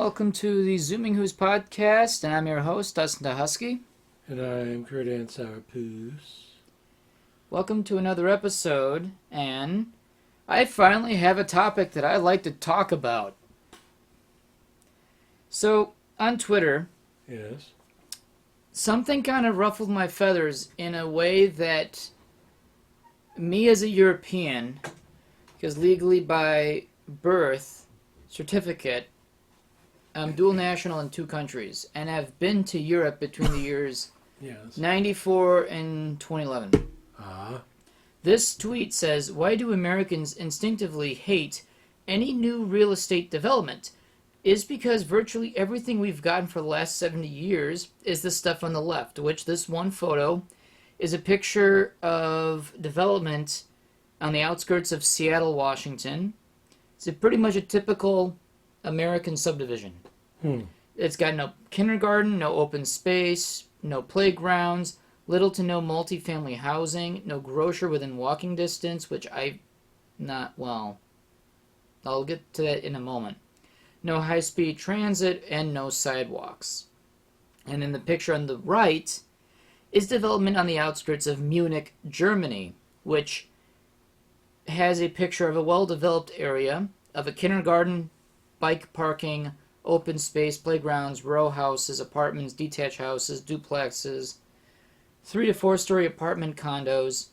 welcome to the Zooming Hoosk Podcast, and I'm your host, Dustin DaHusky. And I'm Kurdan Sourpuss. Welcome to another episode, and I finally have a topic that I'd like to talk about. So, on Twitter, Yes. something kind of ruffled my feathers in a way that me as a European, because legally by birth certificate, I'm dual national in 2 countries, and I've been to Europe between the years Yes. 94 and 2011. This tweet says, "Why do Americans instinctively hate any new real estate development? Is because virtually everything we've gotten for the last 70 years is the stuff on the left," which this one photo is a picture of development on the outskirts of Seattle, Washington. It's pretty much a typical American subdivision. It's got no kindergarten, no open space, no playgrounds, little to no multifamily housing, no grocer within walking distance, which I'll get to that in a moment. No high-speed transit, and no sidewalks. And in the picture on the right is development on the outskirts of Munich, Germany, which has a picture of a well-developed area of a kindergarten, bike parking, open space, playgrounds, row houses, apartments, detached houses, duplexes, 3 to 4 story apartment condos,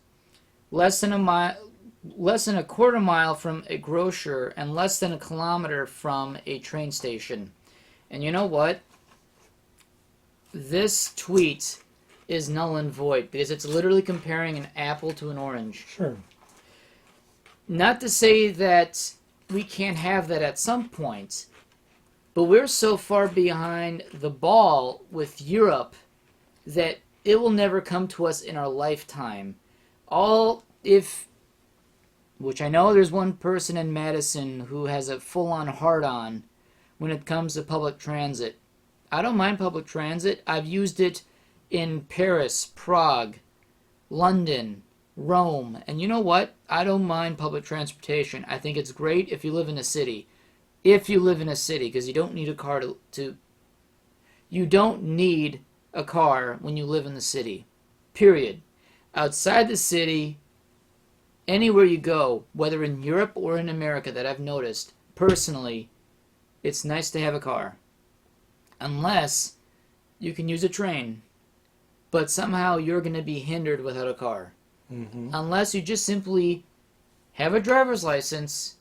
less than a quarter mile from a grocer, and less than a kilometer from a train station. And you know what? This tweet is null and void because it's literally comparing an apple to an orange. Sure. Not to say that we can't have that at some point, but we're so far behind the ball with Europe that it will never come to us in our lifetime. Which I know there's one person in Madison who has a full-on hard-on when it comes to public transit. I don't mind public transit. I've used it in Paris, Prague, London, Rome. And you know what? I don't mind public transportation. I think it's great if you live in a city. If you live in a city, because you don't need a car you don't need a car when you live in the city. Period. Outside the city, anywhere you go, whether in Europe or in America that I've noticed, personally, it's nice to have a car. Unless you can use a train. But somehow you're going to be hindered without a car. Mm-hmm. Unless you just simply have a driver's license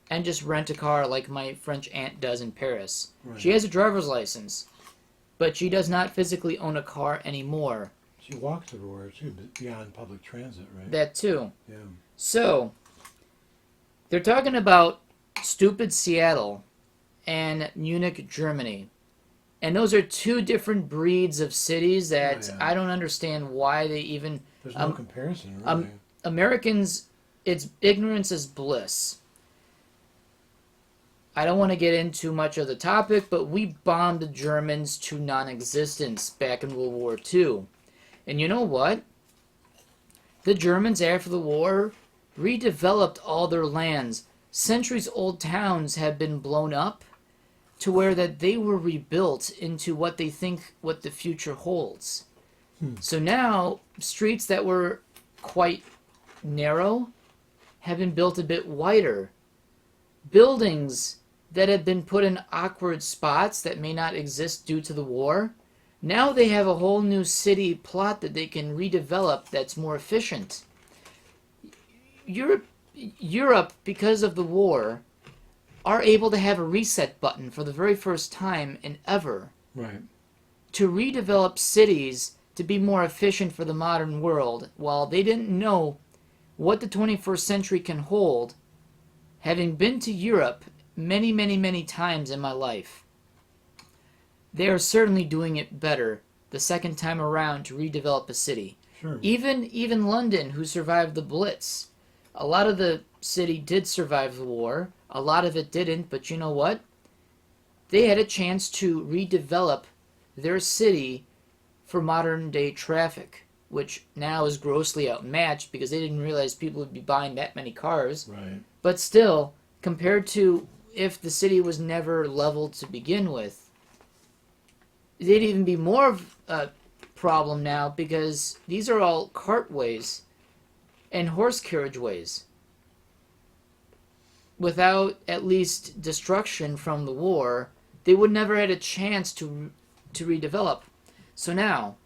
and just rent a car like my French aunt does in Paris. Right. She has a driver's license, but she does not physically own a car anymore. She walks everywhere, too, beyond public transit, right? That too. Yeah. So, they're talking about stupid Seattle and Munich, Germany. And those are 2 different breeds of cities that I don't understand why they even... There's no comparison, really. Americans, it's ignorance is bliss. I don't want to get into much of the topic, but we bombed the Germans to non-existence back in World War II. And you know what? The Germans, after the war, redeveloped all their lands. Centuries-old towns have been blown up to where that they were rebuilt into what they think what the future holds. So now, streets that were quite narrow have been built a bit wider. Buildings that have been put in awkward spots that may not exist due to the war, now they have a whole new city plot that they can redevelop that's more efficient. Europe, because of the war, are able to have a reset button for the very first time in ever. Right. To redevelop cities to be more efficient for the modern world, while they didn't know what the 21st century can hold, having been to Europe many, many, many times in my life. They are certainly doing it better the second time around to redevelop a city. Sure. Even London, who survived the Blitz. A lot of the city did survive the war. A lot of it didn't, but you know what? They had a chance to redevelop their city for modern-day traffic, which now is grossly outmatched because they didn't realize people would be buying that many cars. Right. But still, compared to if the city was never leveled to begin with, they'd even be more of a problem now because these are all cartways and horse carriageways. Without at least destruction from the war, they would never had a chance to redevelop. So now,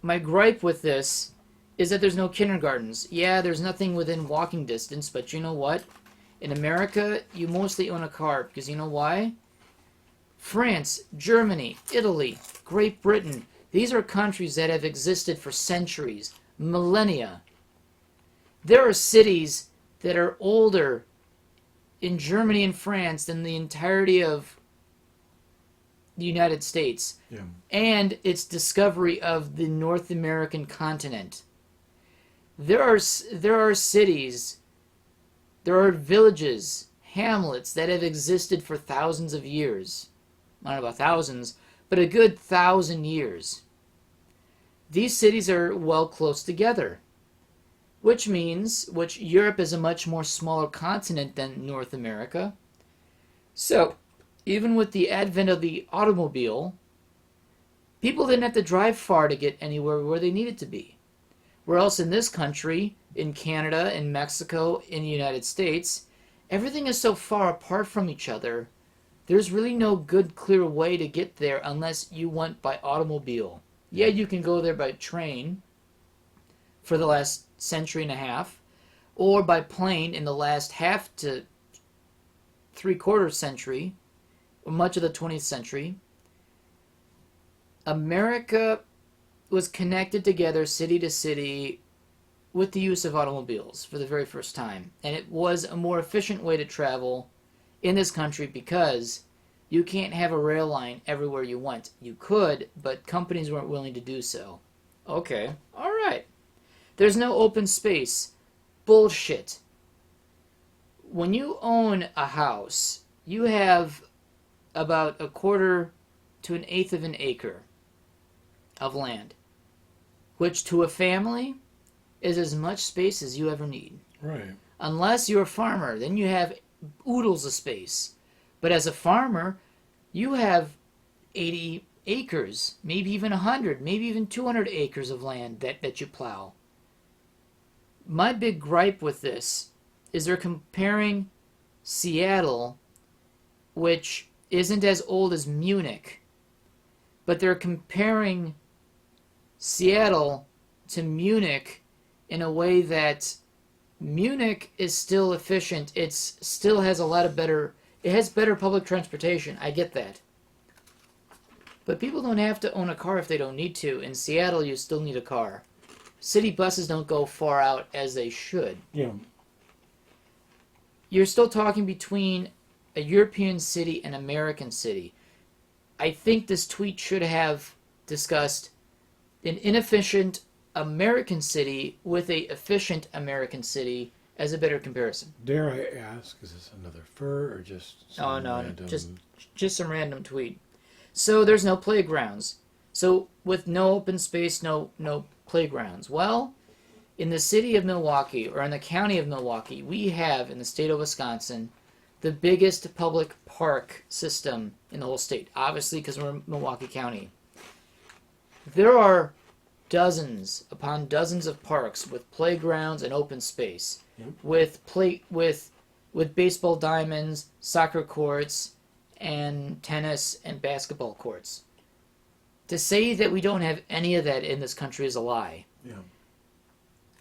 my gripe with this is that there's no kindergartens. Yeah, there's nothing within walking distance, but you know what? In America, you mostly own a car, because you know why? France, Germany, Italy, Great Britain, these are countries that have existed for centuries, millennia. There are cities that are older in Germany and France than the entirety of the United States, and its discovery of the North American continent. There are cities, there are villages, hamlets that have existed for thousands of years. I don't know about thousands, but a good 1,000 years. These cities are well close together, which Europe is a much more smaller continent than North America. So, even with the advent of the automobile, people didn't have to drive far to get anywhere where they needed to be. Where else in this country, in Canada, in Mexico, in the United States, everything is so far apart from each other, there's really no good, clear way to get there unless you went by automobile. Yeah, you can go there by train for the last century and a half, or by plane in the last half to three-quarter century, or much of the 20th century. America was connected together city to city with the use of automobiles for the very first time. And it was a more efficient way to travel in this country because you can't have a rail line everywhere you went. You could, but companies weren't willing to do so. Okay, all right. There's no open space. Bullshit. When you own a house, you have about 1/4 to 1/8 of an acre of land, which to a family is as much space as you ever need. Right. Unless you're a farmer, then you have oodles of space. But as a farmer, you have 80 acres, maybe even 100, maybe even 200 acres of land that you plow. My big gripe with this is they're comparing Seattle, which isn't as old as Munich, but they're comparing Seattle to Munich in a way that Munich is still efficient. It still has it has better public transportation. I get that. But people don't have to own a car if they don't need to. In Seattle, you still need a car. City buses don't go far out as they should. Yeah. You're still talking between a European city and American city. I think this tweet should have discussed an inefficient American city with a efficient American city as a better comparison. Dare I ask, is this another fur or just some random... just some random tweet. So there's no playgrounds. So with no open space, no playgrounds. Well, in the city of Milwaukee, or in the county of Milwaukee, we have, in the state of Wisconsin, the biggest public park system in the whole state. Obviously, because we're in Milwaukee County. There are dozens upon dozens of parks with playgrounds and open space, with baseball diamonds, soccer courts, and tennis and basketball courts. To say that we don't have any of that in this country is a lie. Yeah.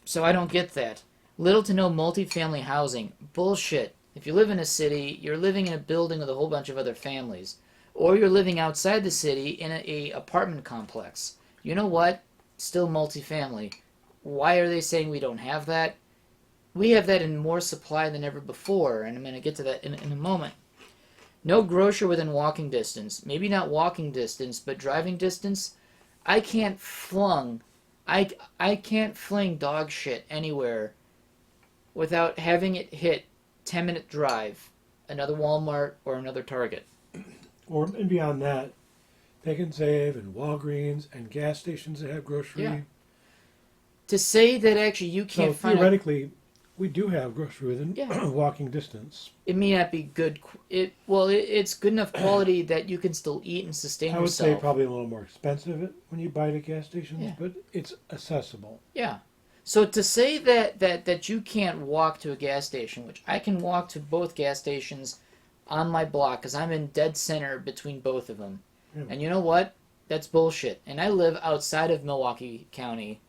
So I don't get that. Little to no multifamily housing. Bullshit. If you live in a city, you're living in a building with a whole bunch of other families. Or you're living outside the city in a apartment complex. You know what? Still multifamily. Why are they saying we don't have that? We have that in more supply than ever before, and I'm going to get to that in a moment. No grocer within walking distance. Maybe not walking distance, but driving distance. I can't fling dog shit anywhere without having it hit 10-minute drive, another Walmart or another Target. And beyond that, they can save in Walgreens and gas stations that have grocery. Yeah. To say that actually you can't find... theoretically, We do have grocery within walking distance. It may not be good. It's good enough quality that you can still eat and sustain yourself. I would say probably a little more expensive when you buy it at gas stations, but it's accessible. Yeah. So to say that you can't walk to a gas station, which I can walk to both gas stations on my block because I'm in dead center between both of them. Yeah. And you know what? That's bullshit. And I live outside of Milwaukee County,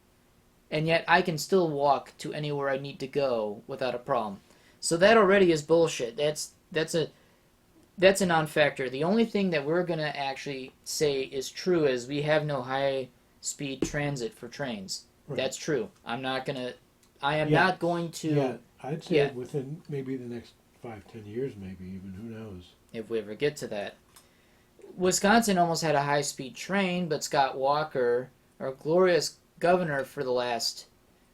and yet I can still walk to anywhere I need to go without a problem. So that already is bullshit. That's a non-factor. The only thing that we're going to actually say is true is we have no high-speed transit for trains. Right. That's true. I am not going to... Yeah, I'd say within maybe the next 5-10 years, maybe even. Who knows? If we ever get to that. Wisconsin almost had a high-speed train, but Scott Walker, our glorious governor for the last,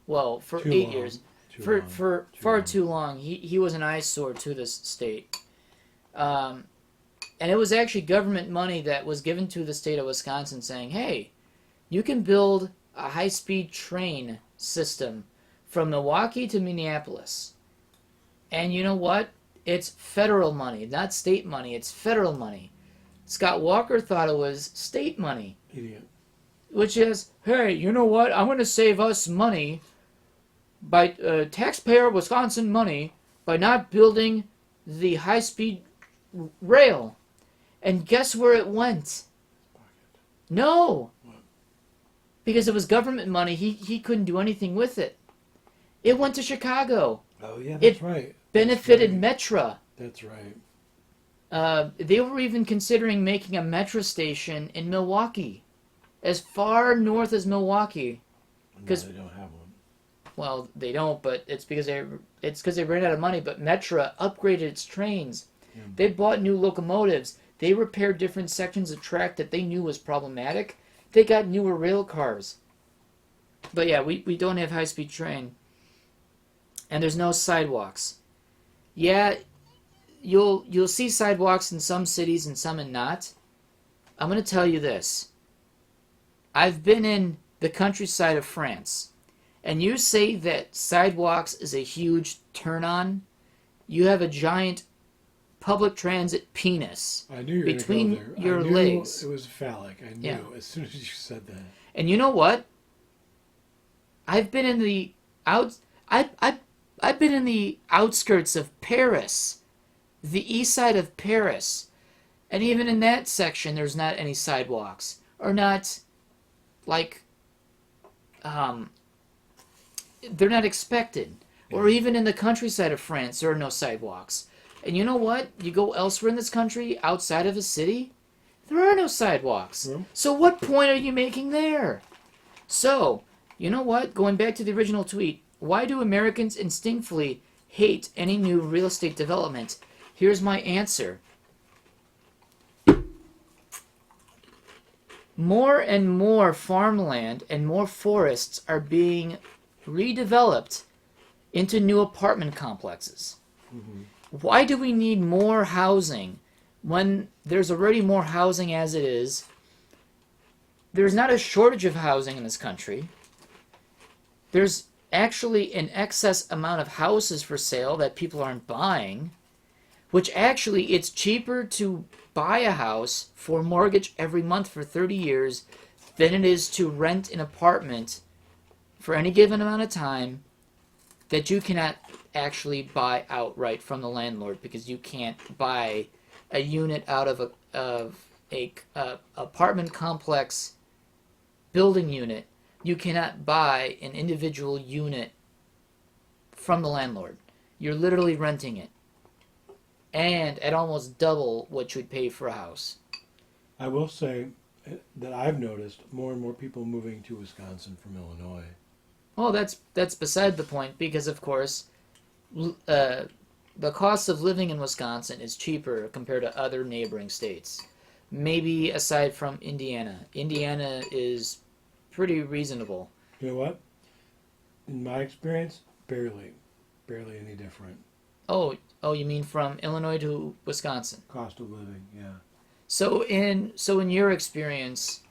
for 8 years, for far too long, he was an eyesore to this state. And it was actually government money that was given to the state of Wisconsin saying, hey, you can build a high-speed train system from Milwaukee to Minneapolis. And you know what? It's federal money, not state money. It's federal money. Scott Walker thought it was state money. Idiot. Which is, hey, you know what? I'm going to save us money by taxpayer Wisconsin money by not building the high-speed rail. And guess where it went? No. What? Because it was government money. He couldn't do anything with it. It went to Chicago. Oh, yeah, that's right. It benefited Metra. That's right. They were even considering making a Metra station in Milwaukee. As far north as Milwaukee. No, they don't have one. Well, they don't, but it's because they ran out of money. But Metra upgraded its trains. Yeah. They bought new locomotives. They repaired different sections of track that they knew was problematic. They got newer rail cars. But yeah, we don't have high-speed train. And there's no sidewalks. Yeah, you'll see sidewalks in some cities and some in not. I'm going to tell you this. I've been in the countryside of France, and you say that sidewalks is a huge turn-on. You have a giant public transit penis between your legs. It was phallic. I knew as soon as you said that. And you know what? I've been in the I've been in the outskirts of Paris, the east side of Paris, and even in that section, there's not any sidewalks, or not. They're not expected. Or even in the countryside of France, there are no sidewalks. And you know what? You go elsewhere in this country, outside of a city, there are no sidewalks. Yeah. So what point are you making there? So, you know what? Going back to the original tweet, why do Americans instinctively hate any new real estate development? Here's my answer. More and more farmland and more forests are being redeveloped into new apartment complexes. Mm-hmm. Why do we need more housing when there's already more housing as it is? There's not a shortage of housing in this country. There's actually an excess amount of houses for sale that people aren't buying, which actually it's cheaper to buy a house for mortgage every month for 30 years than it is to rent an apartment for any given amount of time that you cannot actually buy outright from the landlord, because you can't buy a unit out of a apartment complex building unit. You cannot buy an individual unit from the landlord. You're literally renting it. And at almost double what you would pay for a house. I will say that I've noticed more and more people moving to Wisconsin from Illinois. Well, that's beside the point, because, of course, the cost of living in Wisconsin is cheaper compared to other neighboring states. Maybe aside from Indiana. Indiana is pretty reasonable. You know what? In my experience, barely any different. Oh, you mean from Illinois to Wisconsin? Cost of living, yeah. So in your experience,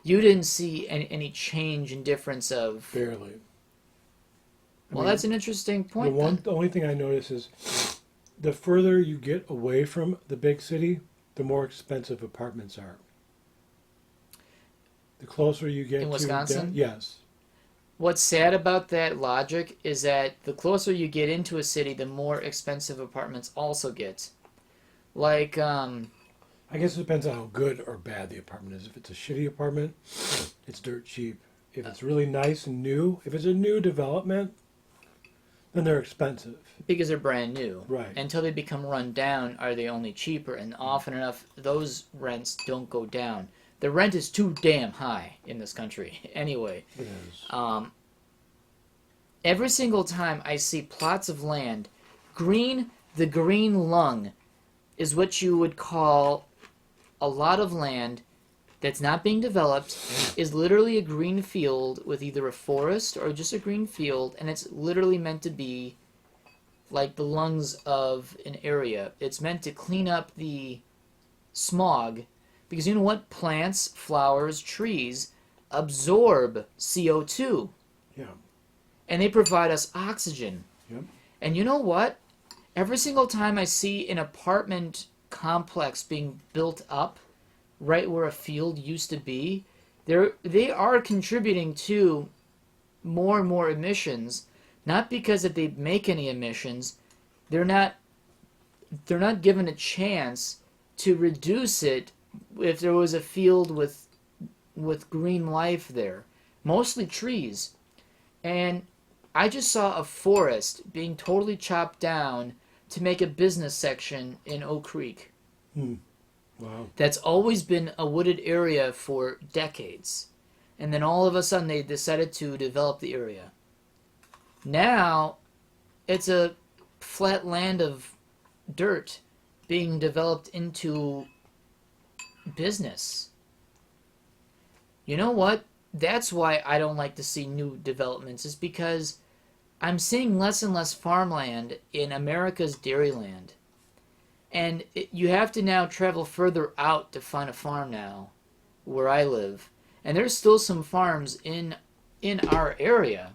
you didn't see any change in difference of... Barely. Well, that's an interesting point. The only thing I notice is the further you get away from the big city, the more expensive apartments are. The closer you get in Wisconsin? Yes. What's sad about that logic is that the closer you get into a city, the more expensive apartments also get. Like, I guess it depends on how good or bad the apartment is. If it's a shitty apartment, it's dirt cheap. If it's really nice and new, if it's a new development, then they're expensive. Because they're brand new. Right. Until they become run down, are they only cheaper? And often enough, those rents don't go down. The rent is too damn high in this country. Anyway. It is. Every single time I see plots of land, the green lung is what you would call a lot of land that's not being developed, is literally a green field with either a forest or just a green field, and it's literally meant to be like the lungs of an area. It's meant to clean up the smog, because you know what? Plants, flowers, trees absorb CO2. Yeah. And they provide us oxygen. Yep. And you know what? Every single time I see an apartment complex being built up right where a field used to be, they are contributing to more and more emissions, not because that they make any emissions. They're not given a chance to reduce it if there was a field with green life there. Mostly trees. And I just saw a forest being totally chopped down to make a business section in Oak Creek. Wow. That's always been a wooded area for decades. And then all of a sudden they decided to develop the area. Now it's a flat land of dirt being developed into business. You know what? That's why I don't like to see new developments, is because I'm seeing less and less farmland in America's dairyland. And you have to now travel further out to find a farm now, where I live. And there's still some farms in our area.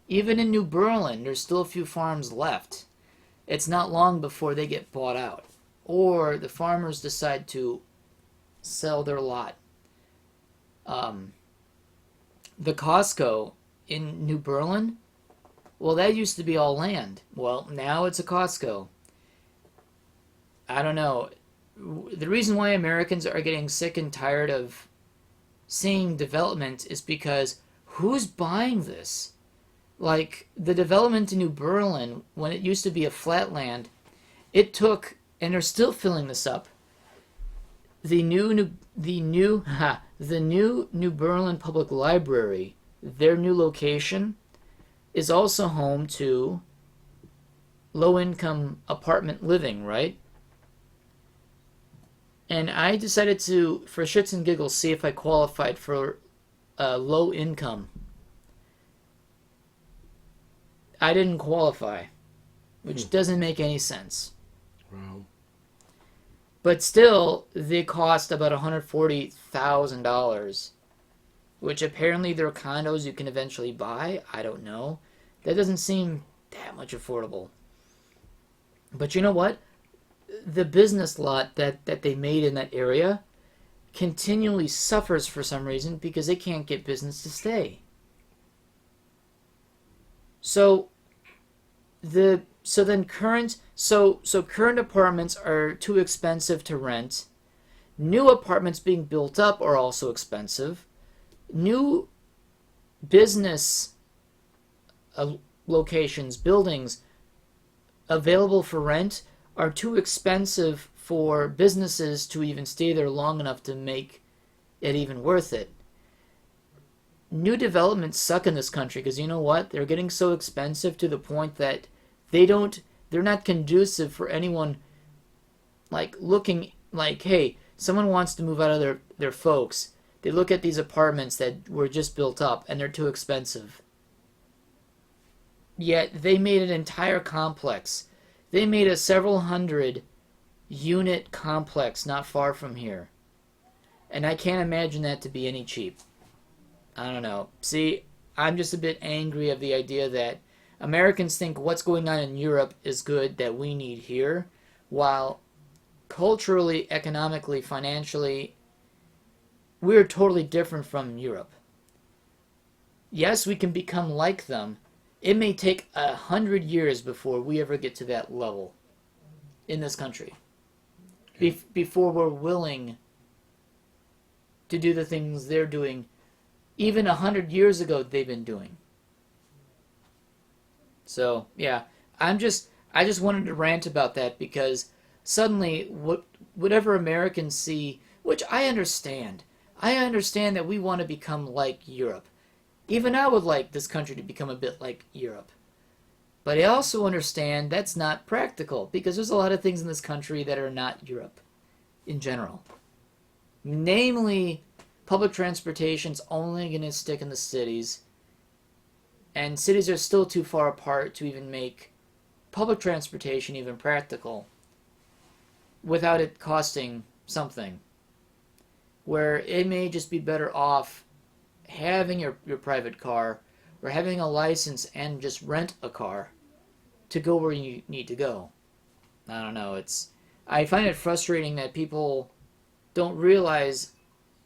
Even in New Berlin, there's still a few farms left. It's not long before they get bought out. Or the farmers decide to sell their lot. The Costco in New Berlin, well, that used to be all land. Well, now it's a Costco. I don't know. The reason why Americans are getting sick and tired of seeing development is because who's buying this? Like, the development in New Berlin, when it used to be a flat land, it took, and they're still filling this up, the new New Berlin Public Library, their new location, is also home to low-income apartment living, right? And I decided to, for shits and giggles, see if I qualified for low income. I didn't qualify, which doesn't make any sense. Wow. But still, they cost about $140,000, which apparently they're condos you can eventually buy. I don't know. That doesn't seem that much affordable. But you know what? The business lot that they made in that area continually suffers for some reason because they can't get business to stay. So current apartments are too expensive to rent. New apartments being built up are also expensive. New business locations, buildings available for rent are too expensive for businesses to even stay there long enough to make it even worth it. New developments suck in this country because you know what? They're getting so expensive to the point that they're not conducive for anyone like looking like, hey, someone wants to move out of their folks. They look at these apartments that were just built up and they're too expensive. Yet they made an entire complex. They made a several hundred unit complex not far from here. And I can't imagine that to be any cheap. I don't know. See, I'm just a bit angry of the idea that Americans think what's going on in Europe is good that we need here, while culturally, economically, financially, we're totally different from Europe. Yes, we can become like them. It may take 100 years before we ever get to that level in this country. Before we're willing to do the things they're doing, even 100 years ago they've been doing. So, yeah, I just wanted to rant about that because suddenly whatever Americans see, which I understand that we want to become like Europe. Even I would like this country to become a bit like Europe. But I also understand that's not practical because there's a lot of things in this country that are not Europe in general. Namely, public transportation's only going to stick in the cities, and cities are still too far apart to even make public transportation even practical without it costing something. Where it may just be better off having your private car or having a license and just rent a car to go where you need to go. I don't know. I find it frustrating that people don't realize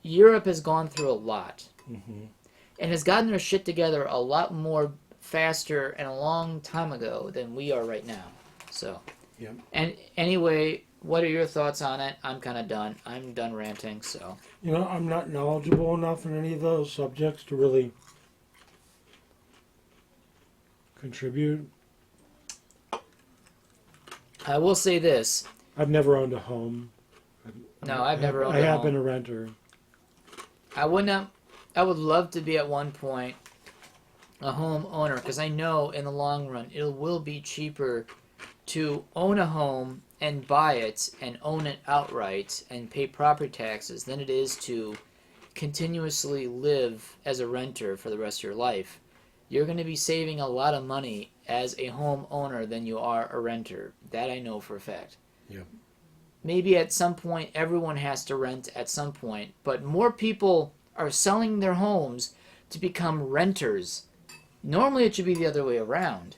Europe has gone through a lot and has gotten their shit together a lot more faster and a long time ago than we are right now. So, yep. And anyway, what are your thoughts on it? I'm kind of done. I'm done ranting, so. I'm not knowledgeable enough in any of those subjects to really contribute. I will say this. I've never owned a home. I've never owned a home. I have been a renter. I would love to be at one point a home owner because I know in the long run it will be cheaper to own a home and buy it and own it outright and pay property taxes than it is to continuously live as a renter for the rest of your life. You're going to be saving a lot of money as a home owner than you are a renter. That I know for a fact. Yep. Maybe at some point everyone has to rent at some point, but more people are selling their homes to become renters. Normally it should be the other way around.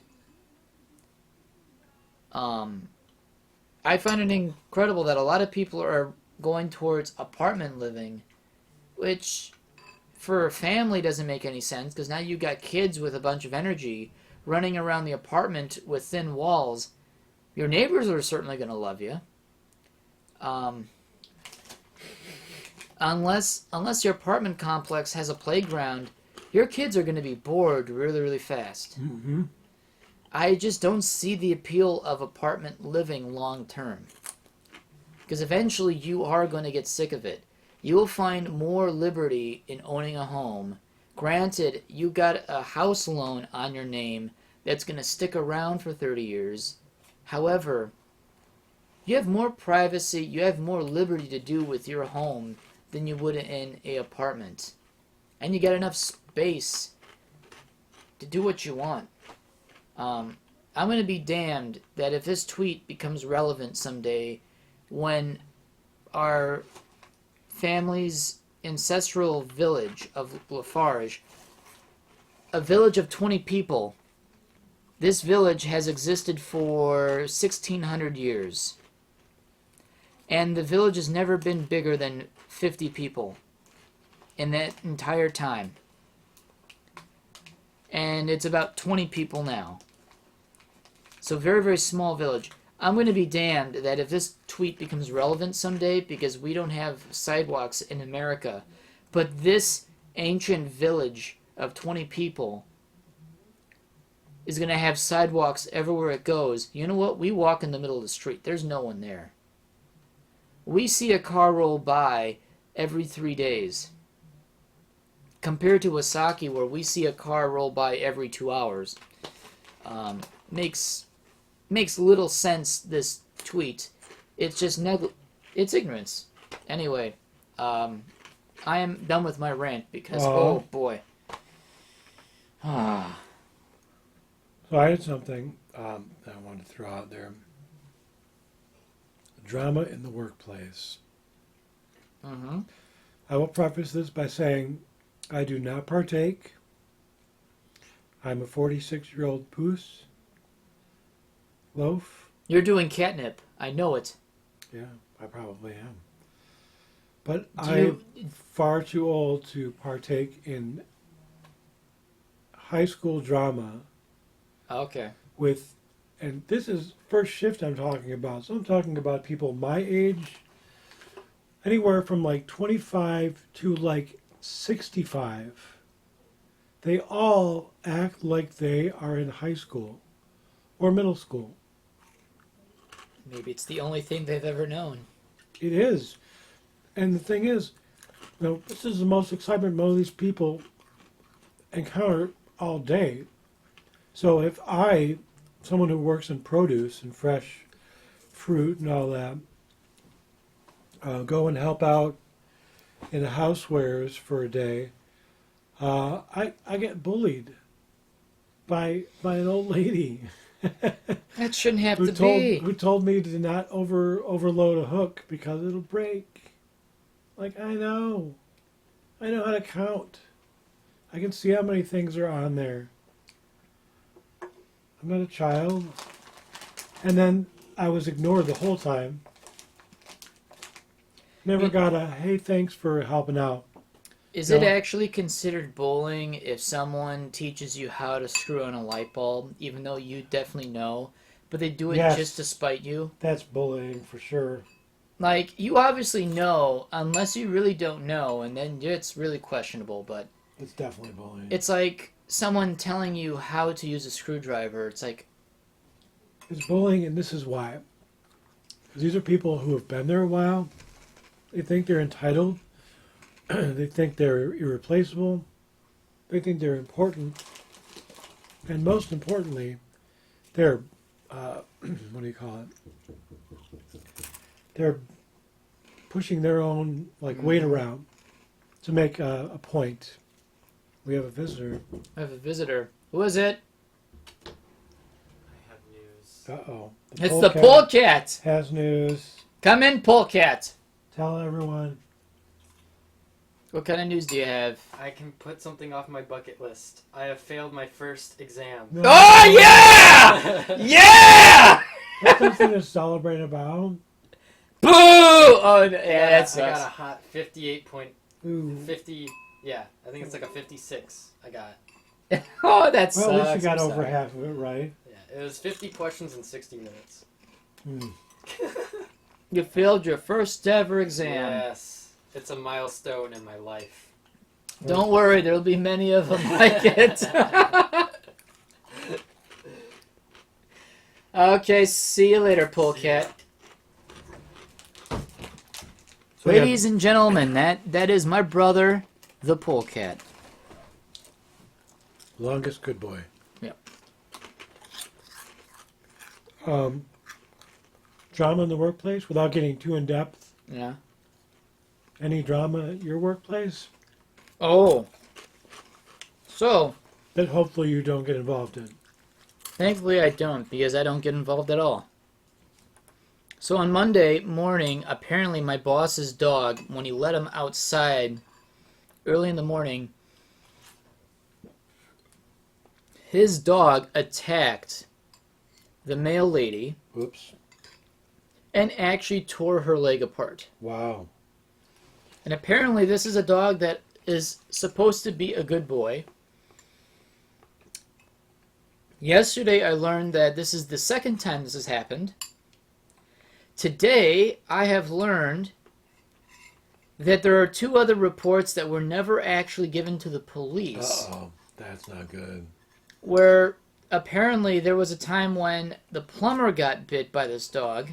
I find it incredible that a lot of people are going towards apartment living, which for a family doesn't make any sense because now you've got kids with a bunch of energy running around the apartment with thin walls. Your neighbors are certainly going to love you. Unless your apartment complex has a playground, your kids are going to be bored really, really fast. Mm-hmm. I just don't see the appeal of apartment living long term. Because eventually you are going to get sick of it. You will find more liberty in owning a home. Granted, you got a house loan on your name that's going to stick around for 30 years. However, you have more privacy, you have more liberty to do with your home than you would in an apartment. And you get enough space to do what you want. I'm going to be damned that if this tweet becomes relevant someday when our family's ancestral village of Lafarge, a village of 20 people, this village has existed for 1,600 years. And the village has never been bigger than 50 people in that entire time. And it's about 20 people now. So very, very small village. I'm going to be damned that if this tweet becomes relevant someday, because we don't have sidewalks in America, but this ancient village of 20 people is going to have sidewalks everywhere it goes. You know what? We walk in the middle of the street. There's no one there. We see a car roll by every 3 days. Compared to Osaki, where we see a car roll by every 2 hours. Makes little sense, this tweet. It's just it's ignorance. Anyway, I am done with my rant because, oh boy. So I had something that I wanted to throw out there. Drama in the workplace. Mm-hmm. I will preface this by saying I do not partake. I'm a 46-year-old puss. Loaf. You're doing catnip. I know it. Yeah, I probably am. But Do I'm far too old to partake in high school drama Okay. with, and this is first shift I'm talking about. So I'm talking about people my age, anywhere from like 25 to like 65. They all act like they are in high school or middle school. Maybe it's the only thing they've ever known. It is. And the thing is, this is the most excitement most of these people encounter all day. So if someone who works in produce and fresh fruit and all that, go and help out in the housewares for a day, I get bullied by an old lady. That shouldn't have to be. Who told me to not overload a hook because it'll break. Like, I know how to count. I can see how many things are on there. I'm not a child. And then I was ignored the whole time. Never got a, hey, thanks for helping out. Is it actually considered bullying if someone teaches you how to screw on a light bulb, even though you definitely know, but they do it just to spite you? That's bullying for sure. Like, you obviously know, unless you really don't know, and then it's really questionable, but... It's definitely bullying. It's like someone telling you how to use a screwdriver. It's like... It's bullying, and this is why. Because these are people who have been there a while. They think they're entitled. They think they're irreplaceable. They think they're important. And most importantly, they're, what do you call it? They're pushing their own weight around to make a point. We have a visitor. I have a visitor. Who is it? I have news. Uh-oh. It's the polecat! Has news. Come in, polecat! Tell everyone. What kind of news do you have? I can put something off my bucket list. I have failed my first exam. No. Oh, yeah! Yeah! That's something to celebrate about. Boo! Oh, yeah, that I sucks. got a hot 50, yeah, I think it's like a 56 I got. Oh, that sucks. Well, at least you got I'm over sorry. half of it right. Yeah, it was 50 questions in 60 minutes. You failed your first ever exam. Yes, it's a milestone in my life. Don't worry, there'll be many of them like it. Okay, see you later, polecat. So Ladies and gentlemen, that is my brother, the polecat. Longest good boy. Yep. Drama in the workplace, without getting too in depth. Yeah. Any drama at your workplace Oh. So, that hopefully you don't get involved in? thankfully I don't, because I don't get involved at all. So on Monday morning, apparently my boss's dog, when he let him outside early in the morning, his dog attacked the male lady Oops. and actually tore her leg apart. Wow. And apparently this is a dog that is supposed to be a good boy. Yesterday I learned that this is the second time this has happened. Today I have learned that there are 2 other reports that were never actually given to the police. Uh-oh. That's not good. Where apparently there was a time when the plumber got bit by this dog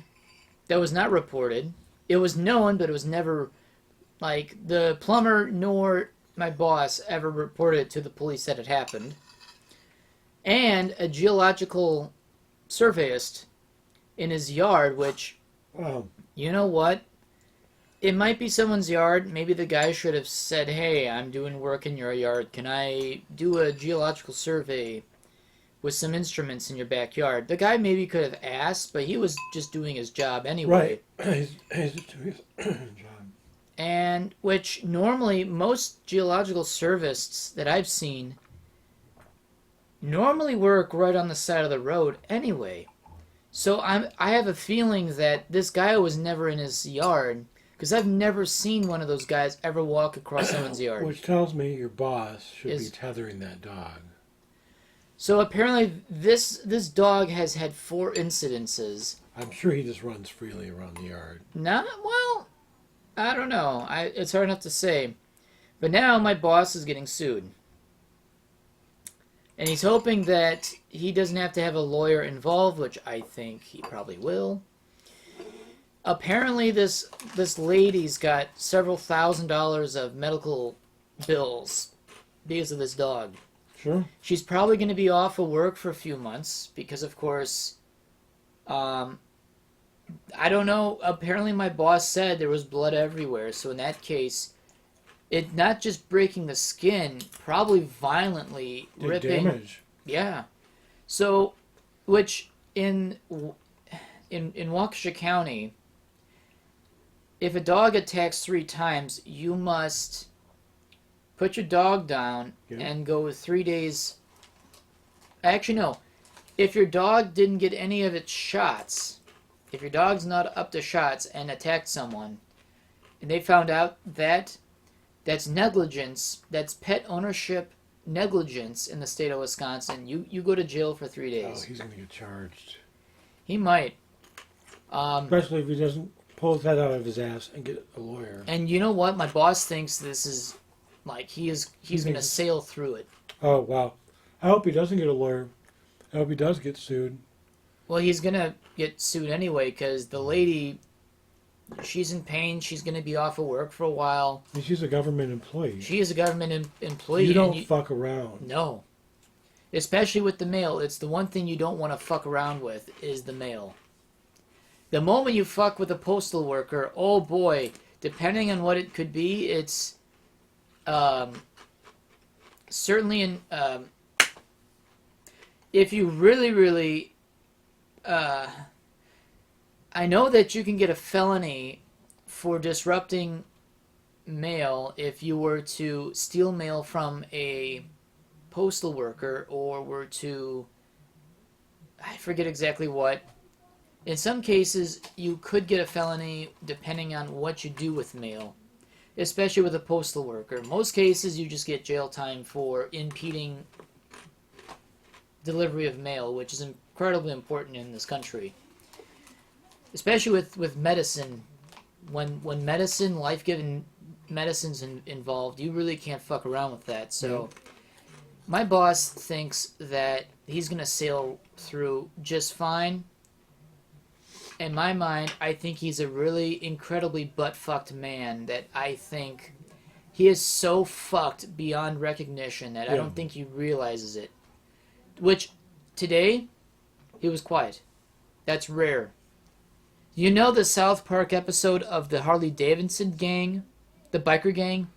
that was not reported. It was known, but it was never, the plumber nor my boss ever reported it to the police that it happened. And a geological surveyist in his yard, which, Wow. you know what? It might be someone's yard. Maybe the guy should have said, hey, I'm doing work in your yard. Can I do a geological survey with some instruments in your backyard? The guy maybe could have asked, but he was just doing his job anyway. Right. He's doing his job. And which normally most geological surveyists that I've seen normally work right on the side of the road anyway. So I have a feeling that this guy was never in his yard, because I've never seen one of those guys ever walk across someone's yard. Which tells me your boss should be tethering that dog. So apparently this dog has had 4 incidences. I'm sure he just runs freely around the yard. Well, I don't know. It's hard enough to say. But now my boss is getting sued. And he's hoping that he doesn't have to have a lawyer involved, which I think he probably will. Apparently this lady's got several $1,000s of medical bills because of this dog. Sure. She's probably going to be off of work for a few months because, of course, I don't know. Apparently my boss said there was blood everywhere. So in that case, it not just breaking the skin, probably violently ripping damage. Yeah. So, which in Waukesha County, if a dog attacks 3 times, you must put your dog down and go 3 days. Actually, no. If your dog didn't get any of its shots, if your dog's not up to shots and attacked someone, and they found out that that's negligence, that's pet ownership negligence in the state of Wisconsin, you go to jail for 3 days. Oh, he's going to get charged. He might. Especially if he doesn't pull his head out of his ass and get a lawyer. And you know what? My boss thinks this is, like, he's going to sail through it. Oh, wow. I hope he doesn't get a lawyer. I hope he does get sued. Well, he's going to get sued anyway, because the lady, she's in pain. She's going to be off of work for a while. I mean, she's a government employee. She is a government employee. You don't fuck around. No. Especially with the mail. It's the one thing you don't want to fuck around with is the mail. The moment you fuck with a postal worker, oh boy, depending on what it could be, it's certainly if you really I know that you can get a felony for disrupting mail if you were to steal mail from a postal worker or were to, I forget exactly what. In some cases, you could get a felony depending on what you do with mail, especially with a postal worker. Most cases, you just get jail time for impeding delivery of mail, which is incredibly important in this country. Especially with medicine. When medicine, life-giving medicine's involved, you really can't fuck around with that. So, my boss thinks that he's going to sail through just fine. In my mind, I think he's a really incredibly butt-fucked man that I think he is so fucked beyond recognition that I don't think he realizes it. Which, today, he was quiet. That's rare. You know the South Park episode of the Harley Davidson gang? The biker gang?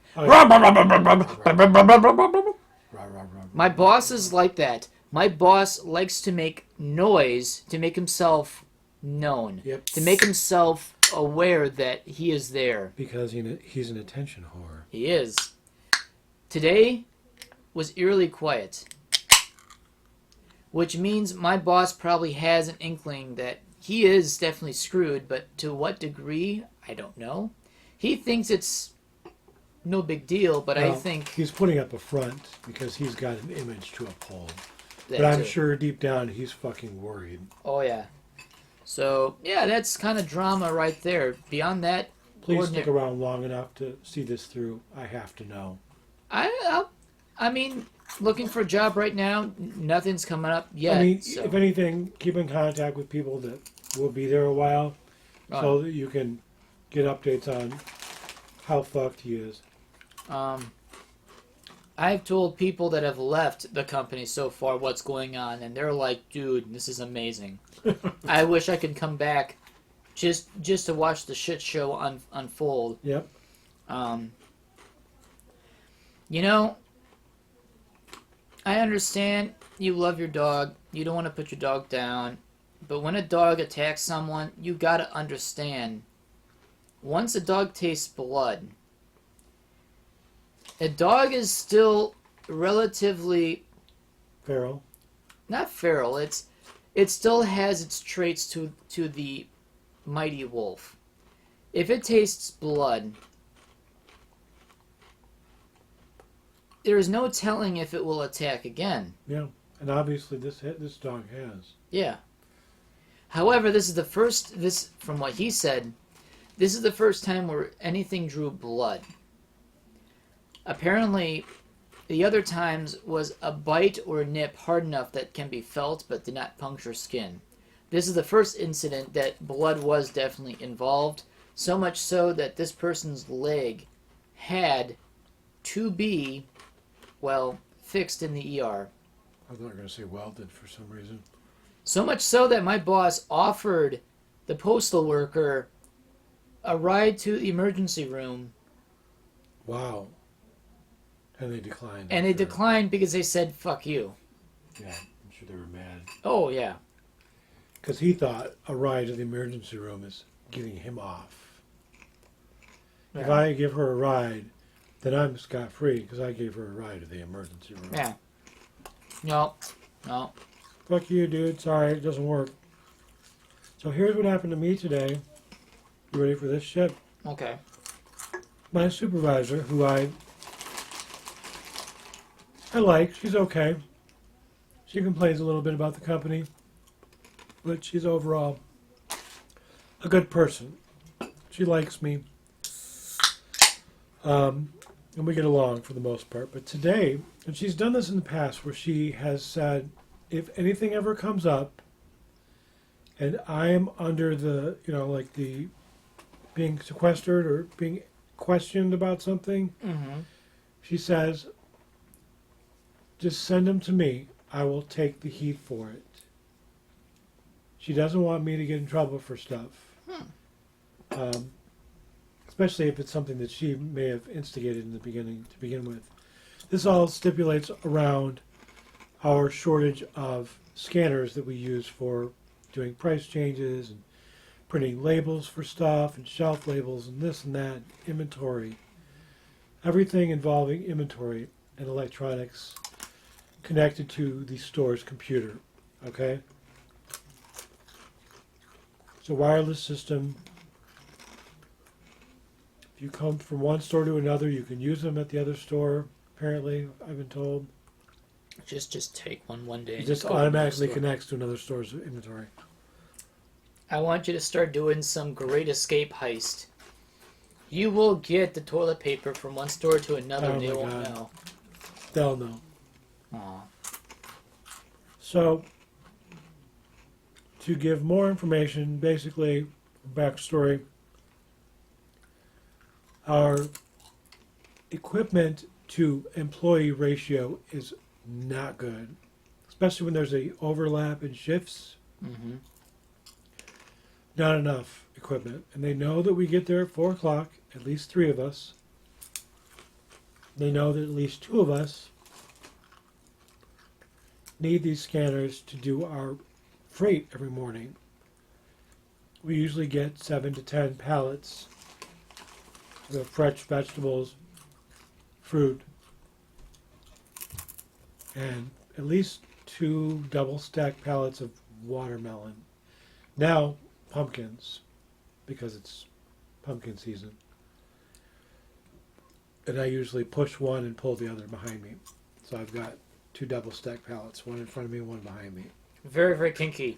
My boss is like that. My boss likes to make noise to make himself known. To make himself aware that he is there. Because he's an attention whore. He is. Today was eerily quiet. Which means my boss probably has an inkling that he is definitely screwed, but to what degree, I don't know. He thinks it's no big deal, but I think... He's putting up a front because he's got an image to uphold. But I'm sure deep down he's fucking worried. Oh, yeah. So, yeah, that's kind of drama right there. Beyond that... Please stick around long enough to see this through. I have to know. I mean, looking for a job right now, nothing's coming up yet. I mean, if anything, keep in contact with people that will be there a while so that you can get updates on how fucked he is. I've told people that have left the company so far what's going on, and they're like, dude, this is amazing. I wish I could come back just to watch the shit show unfold. Yep. You know, I understand you love your dog. You don't want to put your dog down. But when a dog attacks someone, you gotta understand. Once a dog tastes blood, a dog is still relatively feral. not feral. It still has its traits to the mighty wolf. If it tastes blood, there is no telling if it will attack again. Yeah, and obviously this dog has. Yeah. However, this is the first. From what he said, this is the first time where anything drew blood. Apparently, the other times was a bite or a nip hard enough that can be felt but did not puncture skin. This is the first incident that blood was definitely involved, so much so that this person's leg had to be, well, fixed in the ER. I thought you were going to say welded for some reason. So much so that my boss offered the postal worker a ride to the emergency room. Wow. And they declined. And they declined because they said, fuck you. Yeah, I'm sure they were mad. Oh, yeah. Because he thought a ride to the emergency room is getting him off. Yeah. If I give her a ride, then I'm scot-free because I gave her a ride to the emergency room. Yeah. No. Fuck you, dude. Sorry, it doesn't work. So here's what happened to me today. You ready for this shit? Okay. My supervisor, who I like, she's okay. She complains a little bit about the company, but she's overall a good person. She likes me. And we get along for the most part. But today, and she's done this in the past, where she has said, if anything ever comes up, and I am under the, like the being sequestered or being questioned about something, she says, just send them to me. I will take the heat for it. She doesn't want me to get in trouble for stuff. Especially if it's something that she may have instigated in the beginning to begin with. This all stipulates around our shortage of scanners that we use for doing price changes and printing labels for stuff and shelf labels and this and that, inventory. Everything involving inventory and electronics connected to the store's computer. Okay? It's a wireless system. If you come from one store to another, you can use them at the other store, apparently, I've been told. Just take one day. It just automatically connects to another store's inventory. I want you to start doing some Great Escape heist. You will get the toilet paper from one store to another and they won't know. They'll know. Aw. So, to give more information, basically, backstory, our equipment to employee ratio is not good, especially when there's a overlap in shifts. Not enough equipment, and they know that we get there at 4 o'clock, at least 3 of us. They know that at least 2 of us need these scanners to do our freight every morning. We usually get 7 to 10 pallets of fresh vegetables, fruit, and at least 2 double-stacked pallets of watermelon. Now, pumpkins, because it's pumpkin season. And I usually push one and pull the other behind me. So I've got 2 double-stacked pallets, one in front of me and one behind me. Very, very kinky.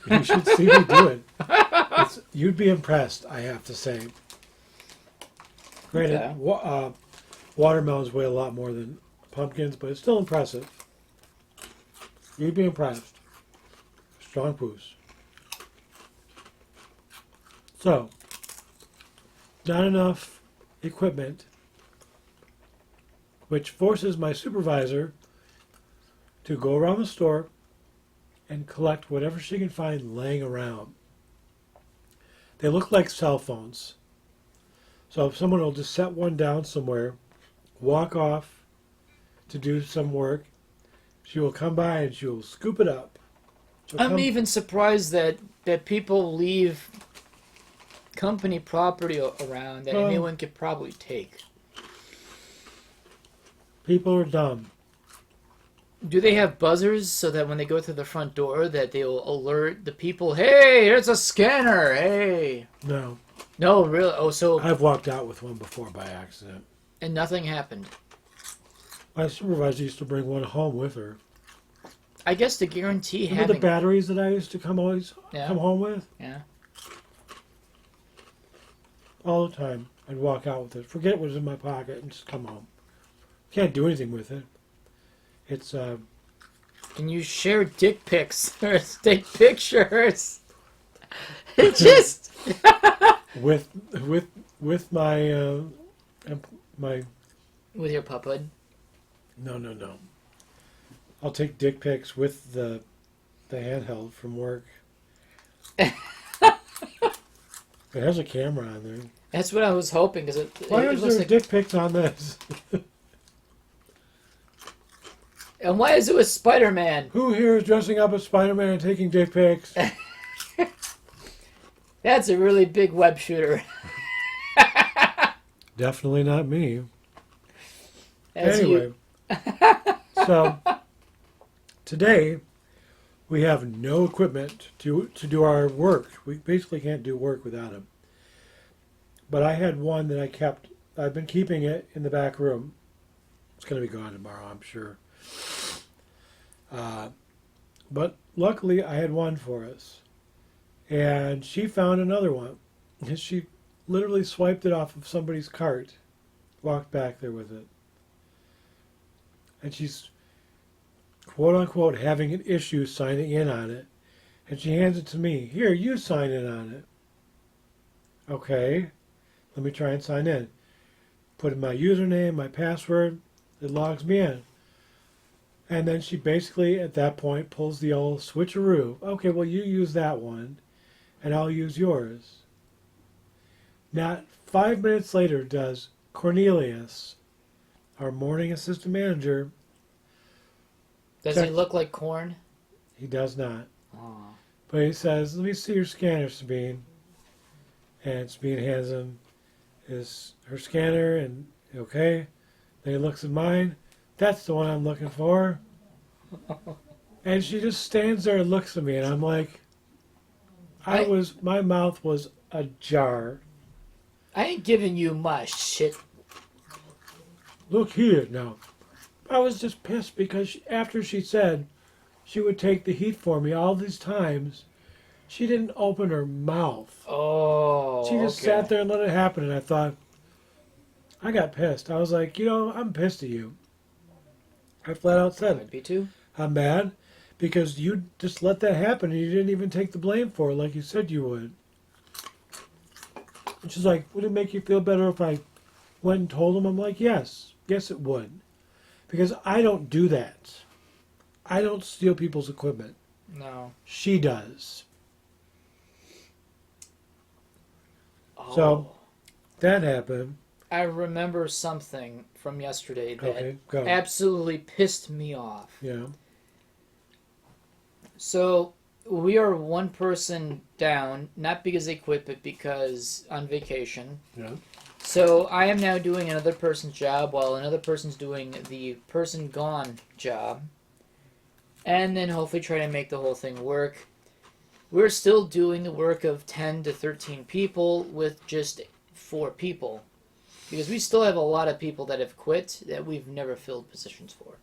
You should see me do it. You'd be impressed, I have to say. Granted, Okay. Watermelons weigh a lot more than pumpkins, but it's still impressive. You'd be impressed. Strong poos. So, not enough equipment, which forces my supervisor to go around the store and collect whatever she can find laying around. They look like cell phones. So if someone will just set one down somewhere, walk off to do some work, she will come by and she will scoop it up. I'm even surprised that people leave company property around that anyone could probably take. People are dumb. Do they have buzzers so that when they go through the front door that they'll alert the people, hey, there's a scanner, hey? No. No, really? Oh, so... I've walked out with one before by accident. And nothing happened. My supervisor used to bring one home with her. I guess to guarantee Remember having... the batteries that I used to come home with? Yeah. All the time. I'd walk out with it. Forget it was in my pocket and just come home. Can't do anything with it. It's, Can you share dick pics or take pictures? It just... with my, my... With your puphood? No. I'll take dick pics with the handheld from work. It has a camera on there. That's what I was hoping, because Why is there dick pics on this? And why is it with Spider-Man? Who here is dressing up as Spider-Man and taking dick pics? That's a really big web shooter. Definitely not me. That's anyway, so today we have no equipment to do our work. We basically can't do work without it. But I had one that I kept. I've been keeping it in the back room. It's going to be gone tomorrow, I'm sure. But luckily I had one for us. And she found another one. And she literally swiped it off of somebody's cart. Walked back there with it. And she's, quote unquote, having an issue signing in on it. And she hands it to me. Here, you sign in on it. Okay. Let me try and sign in. Put in my username, my password. It logs me in. And then she basically, at that point, pulls the old switcheroo. Okay, well, you use that one, and I'll use yours. Not 5 minutes later does Cornelius, our morning assistant manager... Does he look like corn? He does not. Aww. But he says, let me see your scanner, Sabine. And Sabine hands him her scanner, and okay. Then he looks at mine. That's the one I'm looking for. And she just stands there and looks at me, and I'm like, my mouth was ajar. I ain't giving you my shit. Look here now. I was just pissed because after she said she would take the heat for me all these times, she didn't open her mouth. Oh, she just sat there and let it happen, and I thought, I got pissed. I was like, I'm pissed at you. I flat out said it. I'd be too. I'm mad because you just let that happen and you didn't even take the blame for it like you said you would. And she's like, would it make you feel better if I went and told him? I'm like, yes it would. Because I don't do that. I don't steal people's equipment. No. She does. Oh. So, that happened. I remember something from yesterday that go. absolutely pissed me off. Yeah. So, we are one person down, not because they quit, but because on vacation. Yeah. So, I am now doing another person's job while another person's doing the person gone job. And then hopefully try to make the whole thing work. We're still doing the work of 10 to 13 people with just 4 people. Because we still have a lot of people that have quit that we've never filled positions for.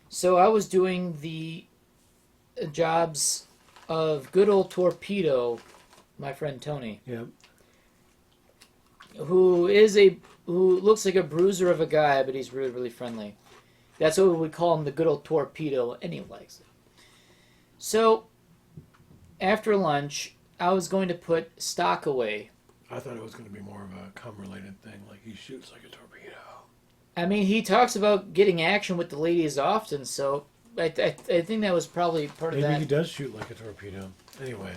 So I was doing the jobs of good old Torpedo, my friend Tony. Yep. Who looks like a bruiser of a guy, but he's really, really friendly. That's what we call him, the good old Torpedo, and he likes it. So, after lunch, I was going to put stock away. I thought it was going to be more of a cum-related thing, like he shoots like a torpedo. I mean, he talks about getting action with the ladies often, so I think that was probably part of that. Maybe he does shoot like a torpedo. Anyway.